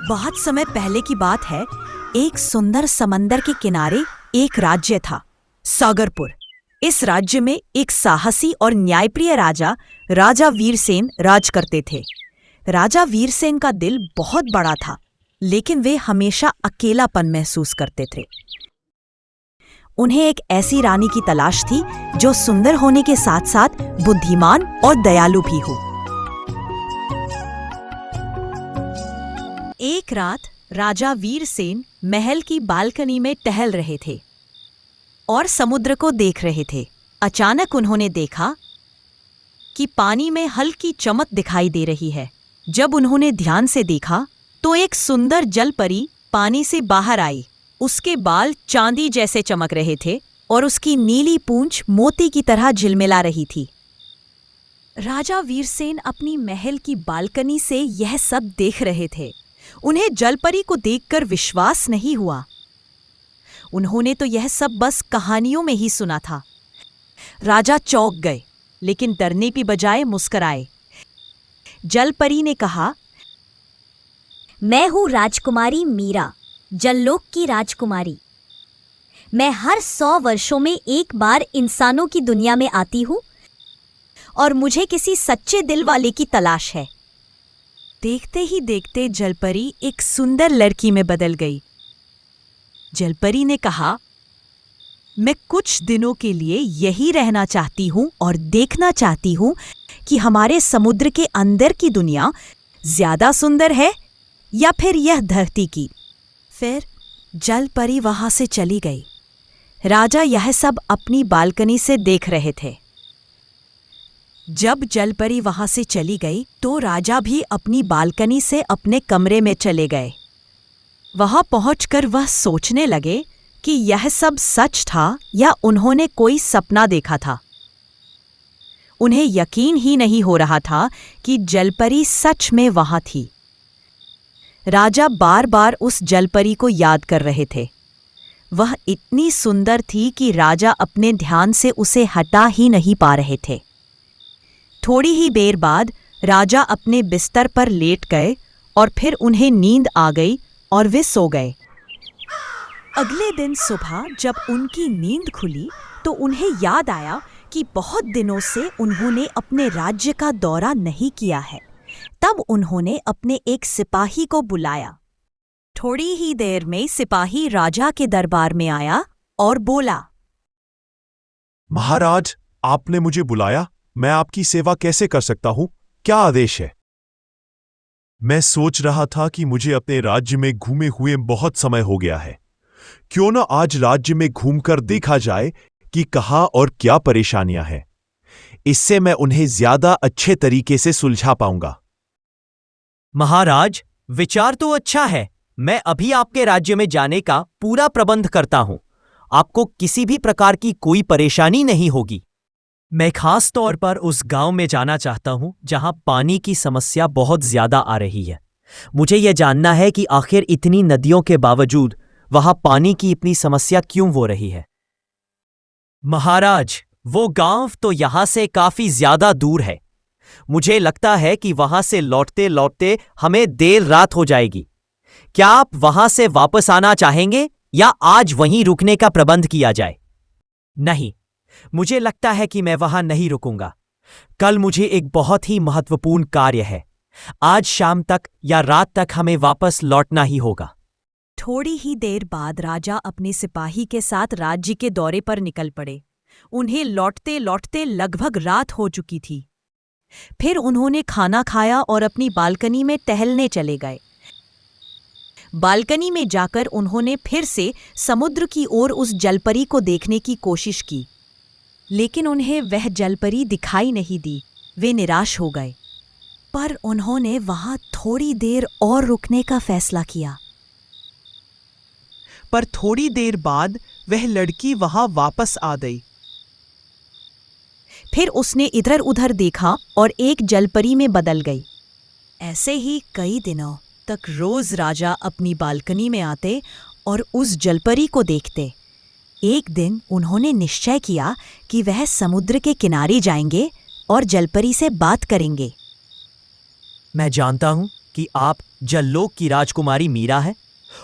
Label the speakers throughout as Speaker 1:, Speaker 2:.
Speaker 1: बहुत समय पहले की बात है। एक सुंदर समंदर के किनारे एक राज्य था, सागरपुर। इस राज्य में एक साहसी और न्यायप्रिय राजा वीरसेन राज करते थे। राजा वीरसेन का दिल बहुत बड़ा था, लेकिन वे हमेशा अकेलापन महसूस करते थे। उन्हें एक ऐसी रानी की तलाश थी जो सुंदर होने के साथ साथ बुद्धिमान और दयालु भी हो। एक रात राजा वीरसेन महल की बालकनी में टहल रहे थे और समुद्र को देख रहे थे। अचानक उन्होंने देखा कि पानी में हल्की चमक दिखाई दे रही है। जब उन्होंने ध्यान से देखा तो एक सुंदर जलपरी पानी से बाहर आई। उसके बाल चांदी जैसे चमक रहे थे और उसकी नीली पूंछ मोती की तरह झिलमिला रही थी। राजा वीरसेन अपनी महल की बालकनी से यह सब देख रहे थे। उन्हें जलपरी को देखकर विश्वास नहीं हुआ। उन्होंने तो यह सब बस कहानियों में ही सुना था। राजा चौंक गए, लेकिन डरने की बजाय मुस्कुराए। जलपरी ने कहा,
Speaker 2: मैं हूँ राजकुमारी मीरा, जललोक की राजकुमारी। मैं हर 100 वर्षों में एक बार इंसानों की दुनिया में आती हूँ और मुझे किसी सच्चे दिल वाले की तलाश है।
Speaker 1: देखते ही देखते जलपरी एक सुंदर लड़की में बदल गई। जलपरी ने कहा, मैं कुछ दिनों के लिए यही रहना चाहती हूँ और देखना चाहती हूँ कि हमारे समुद्र के अंदर की दुनिया ज्यादा सुंदर है या फिर यह धरती की। फिर जलपरी वहां से चली गई। राजा यह सब अपनी बालकनी से देख रहे थे। जब जलपरी वहां से चली गई तो राजा भी अपनी बालकनी से अपने कमरे में चले गए। वहां पहुंचकर वह सोचने लगे कि यह सब सच था या उन्होंने कोई सपना देखा था। उन्हें यकीन ही नहीं हो रहा था कि जलपरी सच में वहां थी। राजा बार बार उस जलपरी को याद कर रहे थे। वह इतनी सुंदर थी कि राजा अपने ध्यान से उसे हटा ही नहीं पा रहे थे। थोड़ी ही देर बाद राजा अपने बिस्तर पर लेट गए और फिर उन्हें नींद आ गई और वे सो गए। अगले दिन सुबह जब उनकी नींद खुली तो उन्हें याद आया कि बहुत दिनों से उन्होंने अपने राज्य का दौरा नहीं किया है। तब उन्होंने अपने एक सिपाही को बुलाया। थोड़ी ही देर में सिपाही राजा के दरबार में आया और बोला,
Speaker 3: महाराज, आपने मुझे बुलाया। मैं आपकी सेवा कैसे कर सकता हूं? क्या आदेश है? मैं सोच रहा था कि मुझे अपने राज्य में घूमे हुए बहुत समय हो गया है। क्यों न आज राज्य में घूमकर देखा जाए कि कहाँ और क्या परेशानियां हैं। इससे मैं उन्हें ज्यादा अच्छे तरीके से सुलझा पाऊंगा।
Speaker 4: महाराज, विचार तो अच्छा है। मैं अभी आपके राज्य में जाने का पूरा प्रबंध करता हूं। आपको किसी भी प्रकार की कोई परेशानी नहीं होगी। मैं खास तौर पर उस गांव में जाना चाहता हूं जहां पानी की समस्या बहुत ज्यादा आ रही है। मुझे यह जानना है कि आखिर इतनी नदियों के बावजूद वहां पानी की इतनी समस्या क्यों हो रही है। महाराज, वो गांव तो यहां से काफी ज्यादा दूर है। मुझे लगता है कि वहां से लौटते लौटते हमें देर रात हो जाएगी। क्या आप वहां से वापस आना चाहेंगे या आज वहीं रुकने का प्रबंध किया जाए? नहीं, मुझे लगता है कि मैं वहां नहीं रुकूंगा। कल मुझे एक बहुत ही महत्वपूर्ण कार्य है। आज शाम तक या रात तक हमें वापस लौटना ही होगा।
Speaker 1: थोड़ी ही देर बाद राजा अपने सिपाही के साथ राज्य के दौरे पर निकल पड़े। उन्हें लौटते लौटते लगभग रात हो चुकी थी। फिर उन्होंने खाना खाया और अपनी बालकनी में टहलने चले गए। बालकनी में जाकर उन्होंने फिर से समुद्र की ओर उस जलपरी को देखने की कोशिश की, लेकिन उन्हें वह जलपरी दिखाई नहीं दी। वे निराश हो गए, पर उन्होंने वहां थोड़ी देर और रुकने का फैसला किया।
Speaker 5: पर थोड़ी देर बाद वह लड़की वहां वापस आ गई।
Speaker 1: फिर उसने इधर उधर देखा और एक जलपरी में बदल गई। ऐसे ही कई दिनों तक रोज राजा अपनी बालकनी में आते और उस जलपरी को देखते। एक दिन उन्होंने निश्चय किया कि वह समुद्र के किनारे जाएंगे और जलपरी से बात करेंगे।
Speaker 4: मैं जानता हूं कि आप जल्लोक की राजकुमारी मीरा हैं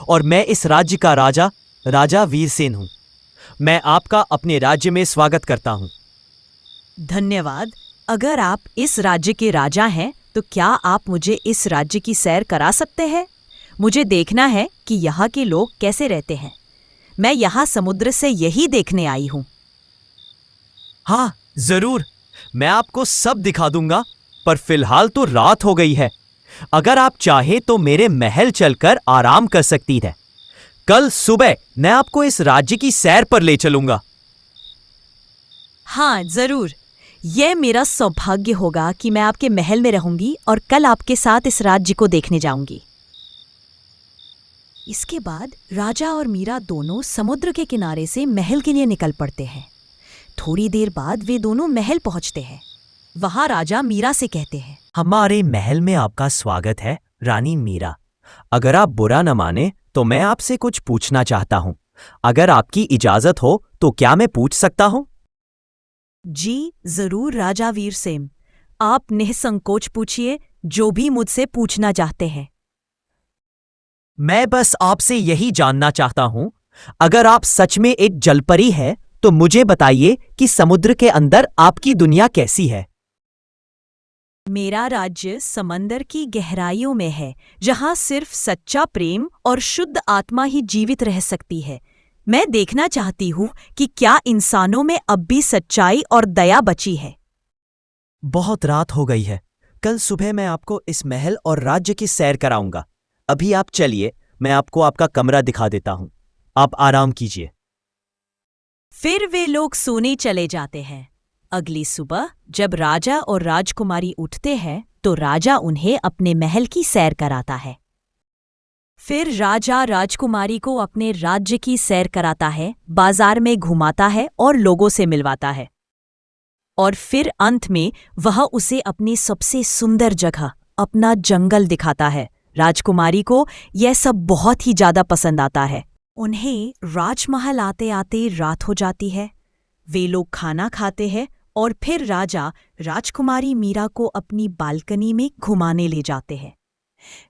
Speaker 4: और मैं इस राज्य का राजा वीरसेन हूं। मैं आपका अपने राज्य में स्वागत करता हूं।
Speaker 1: धन्यवाद। अगर आप इस राज्य के राजा हैं तो क्या आप मुझे इस राज्य की सैर करा सकते हैं? मुझे देखना है कि यहाँ के लोग कैसे रहते हैं। मैं यहाँ समुद्र से यही देखने आई हूँ।
Speaker 4: हाँ, जरूर। मैं आपको सब दिखा दूंगा, पर फिलहाल तो रात हो गई है। अगर आप चाहें तो मेरे महल चलकर आराम कर सकती है। कल सुबह मैं आपको इस राज्य की सैर पर ले चलूंगा।
Speaker 1: हाँ, जरूर। यह मेरा सौभाग्य होगा कि मैं आपके महल में रहूंगी और कल आपके साथ इस राज्य को देखने जाऊंगी। इसके बाद राजा और मीरा दोनों समुद्र के किनारे से महल के लिए निकल पड़ते हैं। थोड़ी देर बाद वे दोनों महल पहुंचते हैं। वहां राजा मीरा से कहते हैं,
Speaker 4: हमारे महल में आपका स्वागत है रानी मीरा। अगर आप बुरा न माने तो मैं आपसे कुछ पूछना चाहता हूं। अगर आपकी इजाजत हो तो क्या मैं पूछ सकता हूं?
Speaker 1: जी जरूर राजा वीरसेन, आप निसंकोच पूछिए जो भी मुझसे पूछना चाहते हैं।
Speaker 4: मैं बस आपसे यही जानना चाहता हूं, अगर आप सच में एक जलपरी है तो मुझे बताइए कि समुद्र के अंदर आपकी दुनिया कैसी है।
Speaker 1: मेरा राज्य समंदर की गहराइयों में है, जहां सिर्फ सच्चा प्रेम और शुद्ध आत्मा ही जीवित रह सकती है। मैं देखना चाहती हूँ कि क्या इंसानों में अब भी सच्चाई और दया बची है।
Speaker 4: बहुत रात हो गई है। कल सुबह मैं आपको इस महल और राज्य की सैर कराऊंगा। अभी आप चलिए, मैं आपको आपका कमरा दिखा देता हूं। आप आराम कीजिए।
Speaker 1: फिर वे लोग सोने चले जाते हैं। अगली सुबह जब राजा और राजकुमारी उठते हैं तो राजा उन्हें अपने महल की सैर कराता है। फिर राजा राजकुमारी को अपने राज्य की सैर कराता है, बाजार में घुमाता है और लोगों से मिलवाता है। और फिर अंत में वह उसे अपनी सबसे सुंदर जगह, अपना जंगल दिखाता है। राजकुमारी को यह सब बहुत ही ज्यादा पसंद आता है। उन्हें राजमहल आते आते रात हो जाती है। वे लोग खाना खाते हैं और फिर राजा राजकुमारी मीरा को अपनी बालकनी में घुमाने ले जाते हैं।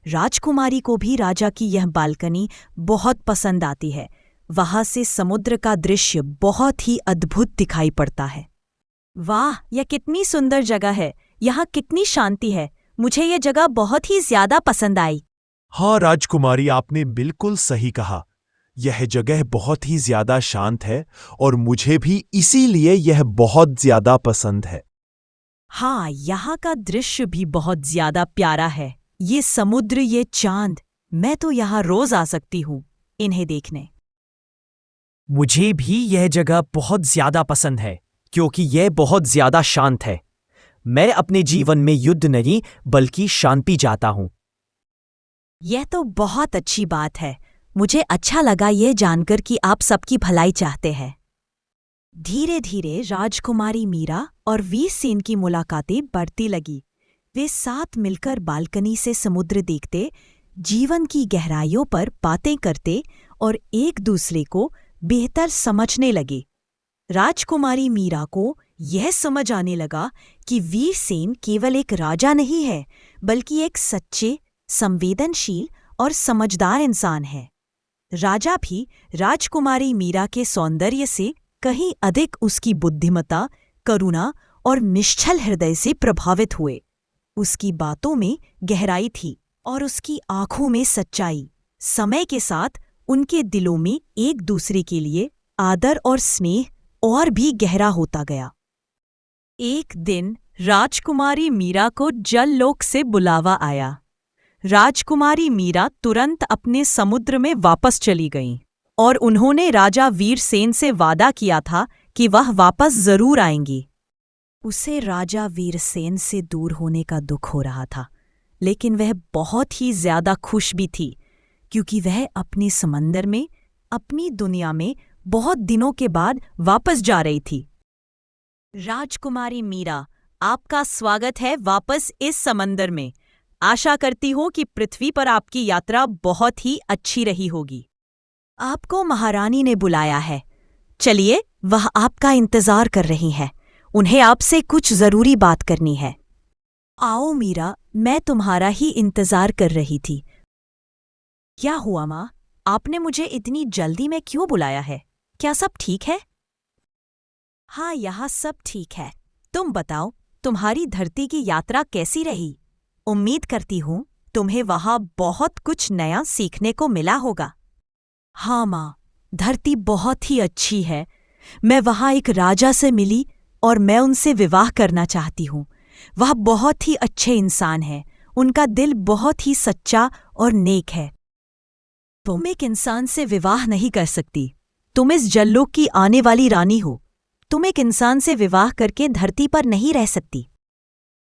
Speaker 1: राजकुमारी को भी राजा की यह बालकनी बहुत पसंद आती है। वहां से समुद्र का दृश्य बहुत ही अद्भुत दिखाई पड़ता है। वाह, यह कितनी सुंदर जगह है। यहाँ कितनी शांति है। मुझे यह जगह बहुत ही ज्यादा पसंद आई।
Speaker 3: हाँ राजकुमारी, आपने बिल्कुल सही कहा। यह जगह बहुत ही ज्यादा शांत है और मुझे भी इसीलिए यह बहुत ज्यादा पसंद है।
Speaker 1: हाँ, यहाँ का दृश्य भी बहुत ज्यादा प्यारा है। ये समुद्र, ये चांद, मैं तो यहाँ रोज आ सकती हूँ इन्हें देखने।
Speaker 4: मुझे भी यह जगह बहुत ज्यादा पसंद है क्योंकि यह बहुत ज्यादा शांत है। मैं अपने जीवन में युद्ध नहीं बल्कि शांति चाहता हूं।
Speaker 1: यह तो बहुत अच्छी बात है। मुझे अच्छा लगा यह जानकर कि आप सबकी भलाई चाहते हैं। धीरे धीरे राजकुमारी मीरा और वीरसेन की मुलाकातें बढ़ती लगी। वे साथ मिलकर बालकनी से समुद्र देखते, जीवन की गहराइयों पर बातें करते और एक दूसरे को बेहतर समझने लगे। राजकुमारी मीरा को यह समझ आने लगा कि वीरसेन केवल एक राजा नहीं है, बल्कि एक सच्चे, संवेदनशील और समझदार इंसान है। राजा भी राजकुमारी मीरा के सौंदर्य से कहीं अधिक उसकी बुद्धिमत्ता, करुणा और निश्चल हृदय से प्रभावित हुए। उसकी बातों में गहराई थी और उसकी आंखों में सच्चाई। समय के साथ उनके दिलों में एक दूसरे के लिए आदर और स्नेह और भी गहरा होता गया। एक दिन राजकुमारी मीरा को जललोक से बुलावा आया। राजकुमारी मीरा तुरंत अपने समुद्र में वापस चली गईं और उन्होंने राजा वीरसेन से वादा किया था कि वह वापस जरूर आएंगी। उसे राजा वीरसेन से दूर होने का दुख हो रहा था, लेकिन वह बहुत ही ज्यादा खुश भी थी क्योंकि वह अपने समंदर में, अपनी दुनिया में बहुत दिनों के बाद वापस जा रही थी। राजकुमारी मीरा, आपका स्वागत है वापस इस समंदर में। आशा करती हूँ कि पृथ्वी पर आपकी यात्रा बहुत ही अच्छी रही होगी। आपको महारानी ने बुलाया है। चलिए, वह आपका इंतजार कर रही हैं। उन्हें आपसे कुछ जरूरी बात करनी है। आओ मीरा, मैं तुम्हारा ही इंतजार कर रही थी। क्या हुआ माँ? आपने मुझे इतनी जल्दी में क्यों बुलाया है? क्या सब ठीक है? हाँ, यहाँ सब ठीक है। तुम बताओ, तुम्हारी धरती की यात्रा कैसी रही? उम्मीद करती हूँ तुम्हें वहाँ बहुत कुछ नया सीखने को मिला होगा। हाँ माँ, धरती बहुत ही अच्छी है। मैं वहाँ एक राजा से मिली और मैं उनसे विवाह करना चाहती हूँ। वह बहुत ही अच्छे इंसान हैं। उनका दिल बहुत ही सच्चा और नेक है। तुम एक इंसान से विवाह नहीं कर सकती। तुम इस जल्लोक की आने वाली रानी हो। तुम एक इंसान से विवाह करके धरती पर नहीं रह सकती।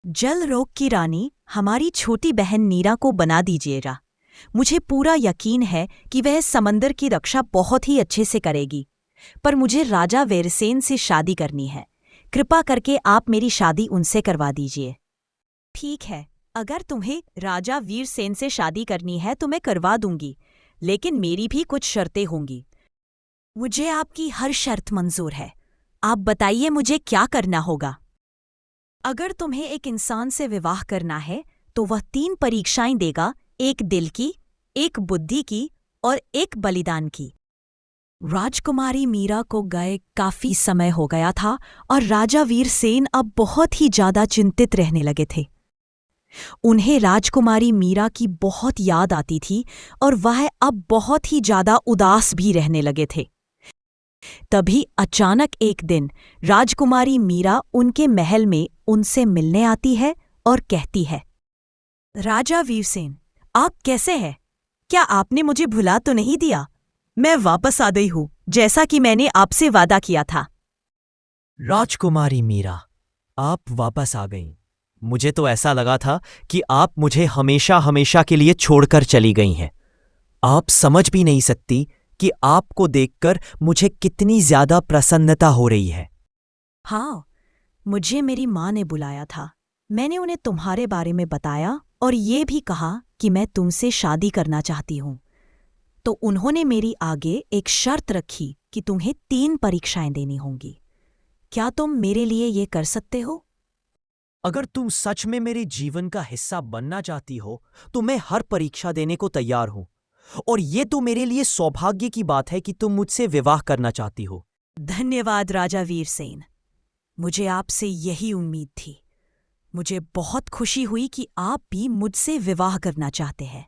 Speaker 1: जलरोक की रानी हमारी छोटी बहन नीरा को बना दीजिएगा। मुझे पूरा यकीन है कि वह समंदर की रक्षा बहुत ही अच्छे से करेगी। पर मुझे राजा वीरसेन से शादी करनी है। कृपा करके आप मेरी शादी उनसे करवा दीजिए। ठीक है, अगर तुम्हें राजा वीरसेन से शादी करनी है तो मैं करवा दूंगी, लेकिन मेरी भी कुछ शर्तें होंगी। मुझे आपकी हर शर्त मंजूर है। आप बताइए मुझे क्या करना होगा। अगर तुम्हें एक इंसान से विवाह करना है तो वह 3 परीक्षाएं देगा, एक दिल की, एक बुद्धि की और एक बलिदान की। राजकुमारी मीरा को गए काफी समय हो गया था और राजा वीरसेन अब बहुत ही ज्यादा चिंतित रहने लगे थे। उन्हें राजकुमारी मीरा की बहुत याद आती थी और वह अब बहुत ही ज्यादा उदास भी रहने लगे थे। तभी अचानक एक दिन राजकुमारी मीरा उनके महल में उनसे मिलने आती है और कहती है, राजा वीरसेन, आप कैसे हैं? क्या आपने मुझे भुला तो नहीं दिया? मैं वापस आ गई हूँ, जैसा कि मैंने आपसे वादा किया था।
Speaker 4: राजकुमारी मीरा, आप वापस आ गईं। मुझे तो ऐसा लगा था कि आप मुझे हमेशा हमेशा के लिए छोड़कर चली गई हैं। आप समझ भी नहीं सकती कि आपको देखकर मुझे कितनी ज्यादा प्रसन्नता हो रही है।
Speaker 1: हाँ, मुझे मेरी माँ ने बुलाया था। मैंने उन्हें तुम्हारे बारे में बताया और ये भी कहा कि मैं तुमसे शादी करना चाहती हूँ। तो उन्होंने मेरी आगे एक शर्त रखी कि तुम्हें 3 परीक्षाएं देनी होंगी। क्या तुम मेरे लिए ये कर सकते हो?
Speaker 4: अगर तुम सच में मेरे जीवन का हिस्सा बनना चाहती हो तो मैं हर परीक्षा देने को तैयार हूं। और ये तो मेरे लिए सौभाग्य की बात है कि तुम मुझसे विवाह करना चाहती हो।
Speaker 1: धन्यवाद राजा वीरसेन। मुझे आपसे यही उम्मीद थी। मुझे बहुत खुशी हुई कि आप भी मुझसे विवाह करना चाहते हैं।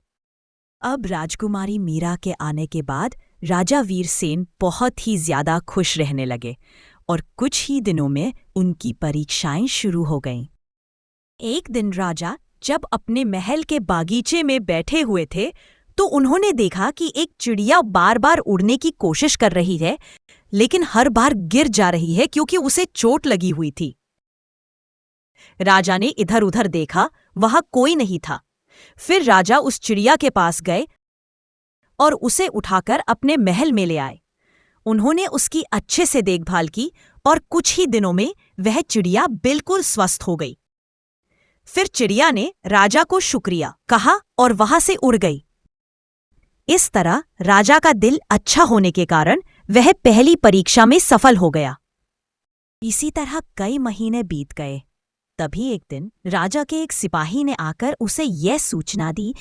Speaker 1: अब राजकुमारी मीरा के आने के बाद राजा वीरसेन बहुत ही ज्यादा खुश रहने लगे और कुछ ही दिनों में उनकी परीक्षाएं शुरू हो गईं। एक दिन राजा जब अपने महल के बागीचे में बैठे हुए थे तो उन्होंने देखा कि एक चिड़िया बार बार उड़ने की कोशिश कर रही है, लेकिन हर बार गिर जा रही है क्योंकि उसे चोट लगी हुई थी। राजा ने इधर उधर देखा, वहां कोई नहीं था। फिर राजा उस चिड़िया के पास गए और उसे उठाकर अपने महल में ले आए। उन्होंने उसकी अच्छे से देखभाल की और कुछ ही दिनों में वह चिड़िया बिल्कुल स्वस्थ हो गई। फिर चिड़िया ने राजा को शुक्रिया कहा और वहां से उड़ गई। इस तरह राजा का दिल अच्छा होने के कारण वह पहली परीक्षा में सफल हो गया। इसी तरह कई महीने बीत गए। तभी एक दिन राजा के एक सिपाही ने आकर उसे यह सूचना दी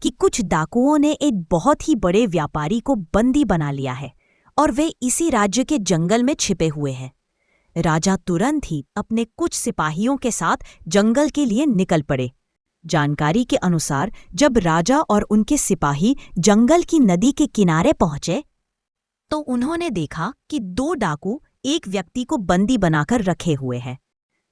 Speaker 1: कि कुछ डाकुओं ने एक बहुत ही बड़े व्यापारी को बंदी बना लिया है और वे इसी राज्य के जंगल में छिपे हुए हैं। राजा तुरंत ही अपने कुछ सिपाहियों के साथ जंगल के लिए निकल पड़े। जानकारी के अनुसार जब राजा और उनके सिपाही जंगल की नदी के किनारे पहुंचे तो उन्होंने देखा कि 2 डाकू एक व्यक्ति को बंदी बनाकर रखे हुए हैं।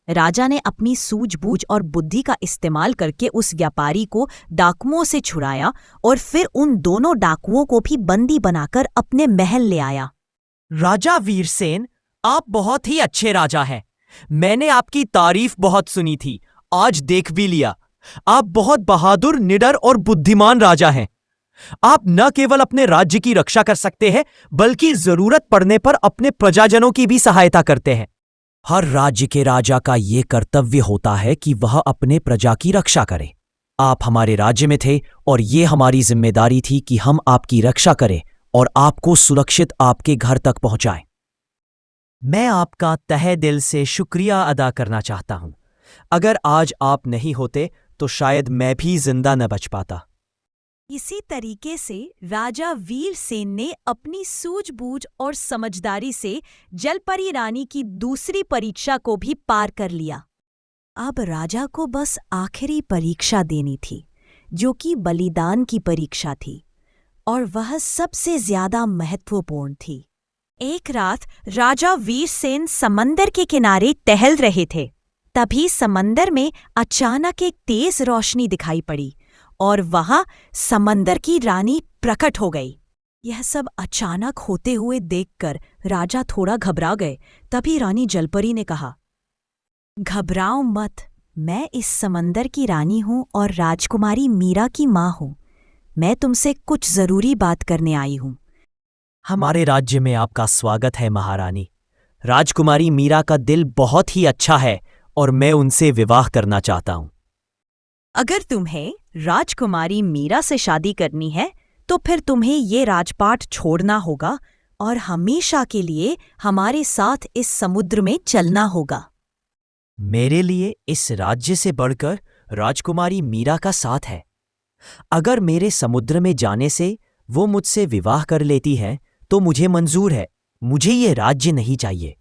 Speaker 1: राजा ने अपनी सूझबूझ और बुद्धि का इस्तेमाल करके उस व्यापारी को डाकुओं से छुड़ाया और फिर उन दोनों डाकुओं को भी बंदी बनाकर अपने महल ले आया।
Speaker 4: राजा वीरसेन, आप बहुत ही अच्छे राजा हैं। मैंने आपकी तारीफ बहुत सुनी थी, आज देख भी लिया। आप बहुत बहादुर, निडर और बुद्धिमान राजा हैं। आप न केवल अपने राज्य की रक्षा कर सकते हैं बल्कि जरूरत पड़ने पर अपने प्रजाजनों की भी सहायता करते हैं। हर राज्य के राजा का यह कर्तव्य होता है कि वह अपने प्रजा की रक्षा करे। आप हमारे राज्य में थे और ये हमारी जिम्मेदारी थी कि हम आपकी रक्षा करें और आपको सुरक्षित आपके घर तक पहुंचाएं। मैं आपका तहे दिल से शुक्रिया अदा करना चाहता हूं। अगर आज आप नहीं होते तो शायद मैं भी जिंदा न बच पाता।
Speaker 1: इसी तरीके से राजा वीरसेन ने अपनी सूझबूझ और समझदारी से जलपरी रानी की दूसरी परीक्षा को भी पार कर लिया। अब राजा को बस आखिरी परीक्षा देनी थी, जो कि बलिदान की परीक्षा थी, और वह सबसे ज्यादा महत्वपूर्ण थी। एक रात राजा वीरसेन समंदर के किनारे टहल रहे थे। तभी समंदर में अचानक एक तेज रोशनी दिखाई पड़ी और वहां समंदर की रानी प्रकट हो गई। यह सब अचानक होते हुए देखकर राजा थोड़ा घबरा गए। तभी रानी जलपरी ने कहा, घबराओ मत, मैं इस समंदर की रानी हूं और राजकुमारी मीरा की मां हूं। मैं तुमसे कुछ जरूरी बात करने आई हूं।
Speaker 4: हमारे राज्य में आपका स्वागत है महारानी। राजकुमारी मीरा का दिल बहुत ही अच्छा है और मैं उनसे विवाह करना चाहता हूं।
Speaker 1: अगर तुम्हें राजकुमारी मीरा से शादी करनी है तो फिर तुम्हें ये राजपाट छोड़ना होगा और हमेशा के लिए हमारे साथ इस समुद्र में चलना होगा।
Speaker 4: मेरे लिए इस राज्य से बढ़कर राजकुमारी मीरा का साथ है। अगर मेरे समुद्र में जाने से वो मुझसे विवाह कर लेती है तो मुझे मंजूर है। मुझे ये राज्य नहीं चाहिए।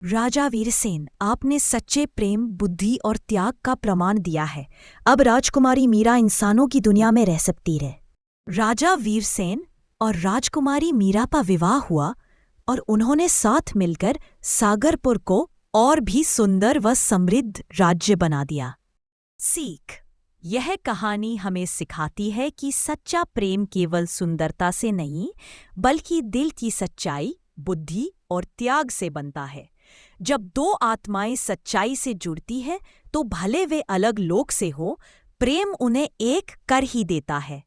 Speaker 1: राजा वीरसेन, आपने सच्चे प्रेम, बुद्धि और त्याग का प्रमाण दिया है। अब राजकुमारी मीरा इंसानों की दुनिया में रह सकती है। राजा वीरसेन और राजकुमारी मीरा का विवाह हुआ और उन्होंने साथ मिलकर सागरपुर को और भी सुंदर व समृद्ध राज्य बना दिया। सीख: यह कहानी हमें सिखाती है कि सच्चा प्रेम केवल सुंदरता से नहीं, बल्कि दिल की सच्चाई, बुद्धि और त्याग से बनता है। जब दो आत्माएं सच्चाई से जुड़ती है तो भले वे अलग लोक से हो, प्रेम उन्हें एक कर ही देता है।